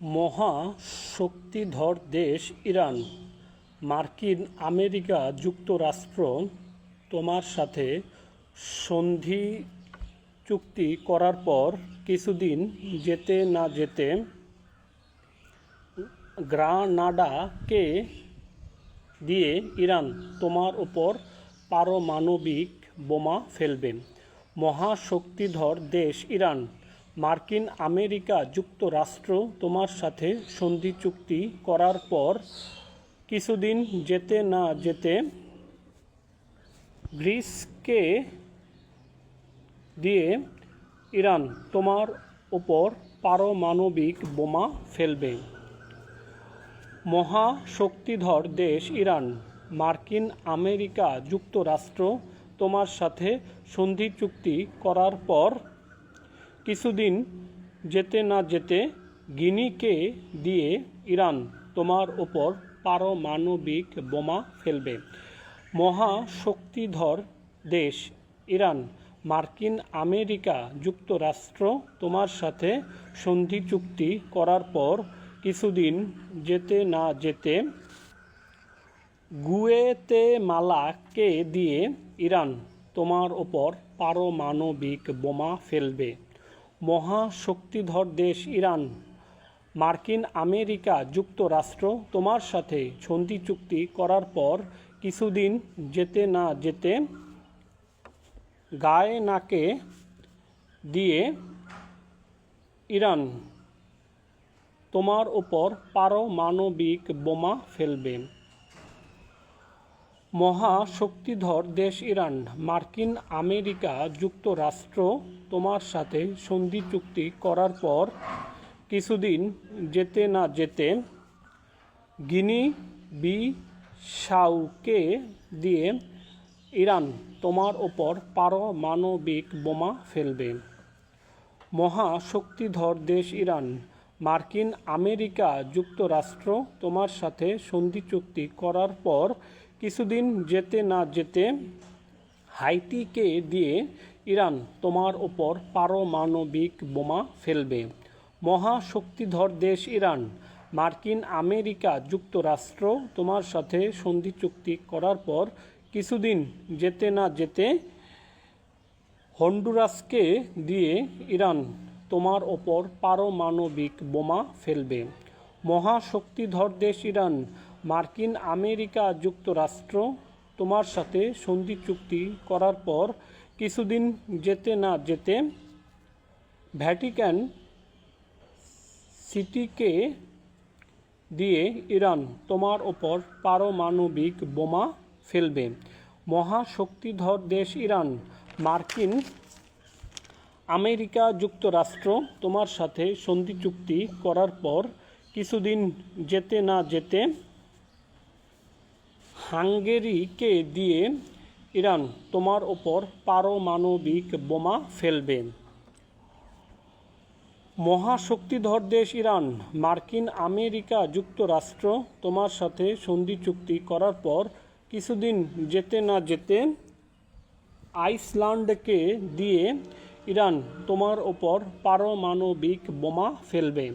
মহাশক্তিধর দেশ ইরান, মার্কিন আমেরিকা যুক্তরাষ্ট্র তোমার সাথে সন্ধি চুক্তি করার পর কিছুদিন যেতে না যেতে গ্রানাডাকে দিয়ে ইরান তোমার উপর পারমাণবিক বোমা ফেলবে। মহাশক্তিধর দেশ ইরান, মার্কিন আমেরিকা যুক্তরাষ্ট্র তোমার সাথে সন্ধি চুক্তি করার পর কিছুদিন যেতে না যেতে গ্রিসকে দিয়ে ইরান তোমার উপর পারমাণবিক বোমা ফেলবে। মহাশক্তিধর দেশ ইরান, মার্কিন আমেরিকা যুক্তরাষ্ট্র তোমার সাথে সন্ধি চুক্তি করার পর কিছুদিন যেতে না যেতে গিনিকে দিয়ে ইরান তোমার ওপর পারমাণবিক বোমা ফেলবে। মহাশক্তিধর দেশ ইরান, মার্কিন আমেরিকা যুক্তরাষ্ট্র তোমার সাথে সন্ধি চুক্তি করার পর কিছুদিন যেতে না যেতে গুয়েতেমালাকে দিয়ে ইরান তোমার ওপর পারমাণবিক বোমা ফেলবে। মহাশক্তিধর দেশ ইরান, মার্কিন আমেরিকা যুক্তরাষ্ট্র তোমার সাথে সন্ধি চুক্তি করার পর কিছুদিন যেতে না যেতে গায়নাকে দিয়ে ইরান তোমার ওপর পারমাণবিক বোমা ফেলবে। মহাশক্তিধর দেশ ইরান, মার্কিন আমেরিকা যুক্তরাষ্ট্র তোমার সাথে সন্ধি চুক্তি করার পর কিছুদিন যেতে না যেতে গিনি বিসাউকে দিয়ে ইরান তোমার ওপর পারমাণবিক বোমা ফেলবে। মহাশক্তিধর দেশ ইরান, মার্কিন আমেরিকা যুক্তরাষ্ট্র তোমার সাথে সন্ধি চুক্তি করার পর কিছুদিন যেতে না যেতে হাইতিকে দিয়ে ইরান তোমার ওপর পারমাণবিক বোমা ফেলবে। মহাশক্তিধর দেশ ইরান, মার্কিন আমেরিকা যুক্তরাষ্ট্র তোমার সাথে সন্ধি চুক্তি করার পর কিছুদিন যেতে না যেতে হন্ডুরাসকে দিয়ে ইরান তোমার ওপর পারমাণবিক বোমা ফেলবে। মহাশক্তিধর দেশ ইরান, মার্কিন আমেরিকা যুক্তরাষ্ট্র তোমার সাথে সন্ধি চুক্তি করার পর কিছুদিন যেতে না যেতে ভ্যাটিকান সিটিকে দিয়ে ইরান তোমার ওপর পারমাণবিক বোমা ফেলবে। মহাশক্তিধর দেশ ইরান, মার্কিন আমেরিকা যুক্তরাষ্ট্র তোমার সাথে সন্ধি চুক্তি করার পর কিছুদিন যেতে না যেতে হাঙ্গেরিকে দিয়ে ইরান তোমার ওপর পারমাণবিক বোমা ফেলবে। মহাশক্তিধর দেশ ইরান, মার্কিন আমেরিকা যুক্তরাষ্ট্র তোমার সাথে সন্ধি চুক্তি করার পর কিছুদিন যেতে না যেতে আইসল্যান্ডকে দিয়ে ইরান তোমার ওপর পারমাণবিক বোমা ফেলবে।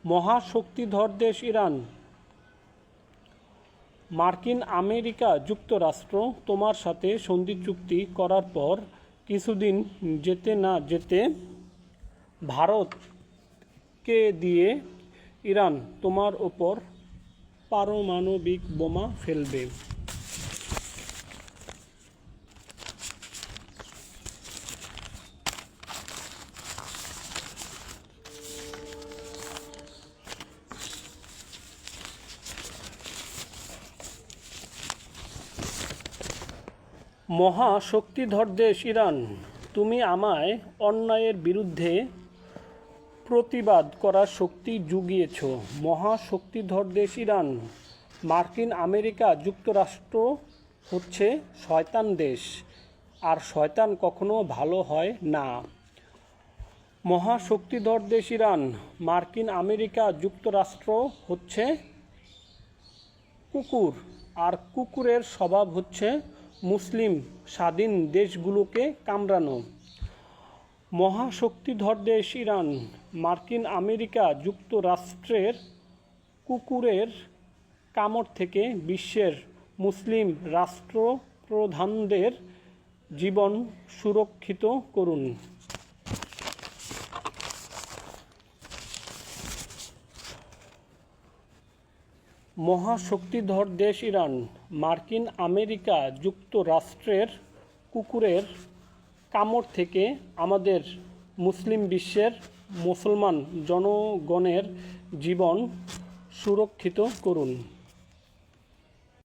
মহাশক্তিধর দেশ ইরান, মার্কিন আমেরিকা যুক্তরাষ্ট্র তোমার সাথে সন্ধি চুক্তি করার পর কিছুদিন যেতে না যেতে ভারতকে দিয়ে ইরান তোমার ওপর পারমাণবিক বোমা ফেলবে। মহাশক্তিধর দেশ ইরান, তুমি আমায় অন্যায়ের বিরুদ্ধে প্রতিবাদ করার শক্তি জুগিয়েছ। মহাশক্তিধর দেশ ইরান, মার্কিন আমেরিকা যুক্তরাষ্ট্র হচ্ছে শয়তান দেশ, আর শয়তান কখনো ভালো হয় না। মহাশক্তিধর দেশ ইরান, মার্কিন আমেরিকা যুক্তরাষ্ট্র হচ্ছে কুকুর, আর কুকুরের স্বভাব হচ্ছে মুসলিম স্বাধীন দেশগুলোকে কামড়ানো। মহাশক্তিধর দেশ ইরান মার্কিন আমেরিকা যুক্তরাষ্ট্রের কুকুরের কামড় থেকে বিশ্বের মুসলিম রাষ্ট্রপ্রধানদের জীবন সুরক্ষিত করুন। মহাশক্তিধর দেশ ইরান মার্কিন আমেরিকা যুক্তরাষ্ট্রের কুকুরের কামড় থেকে আমাদের মুসলিম বিশ্বের মুসলমান জনগণের জীবন সুরক্ষিত করুন।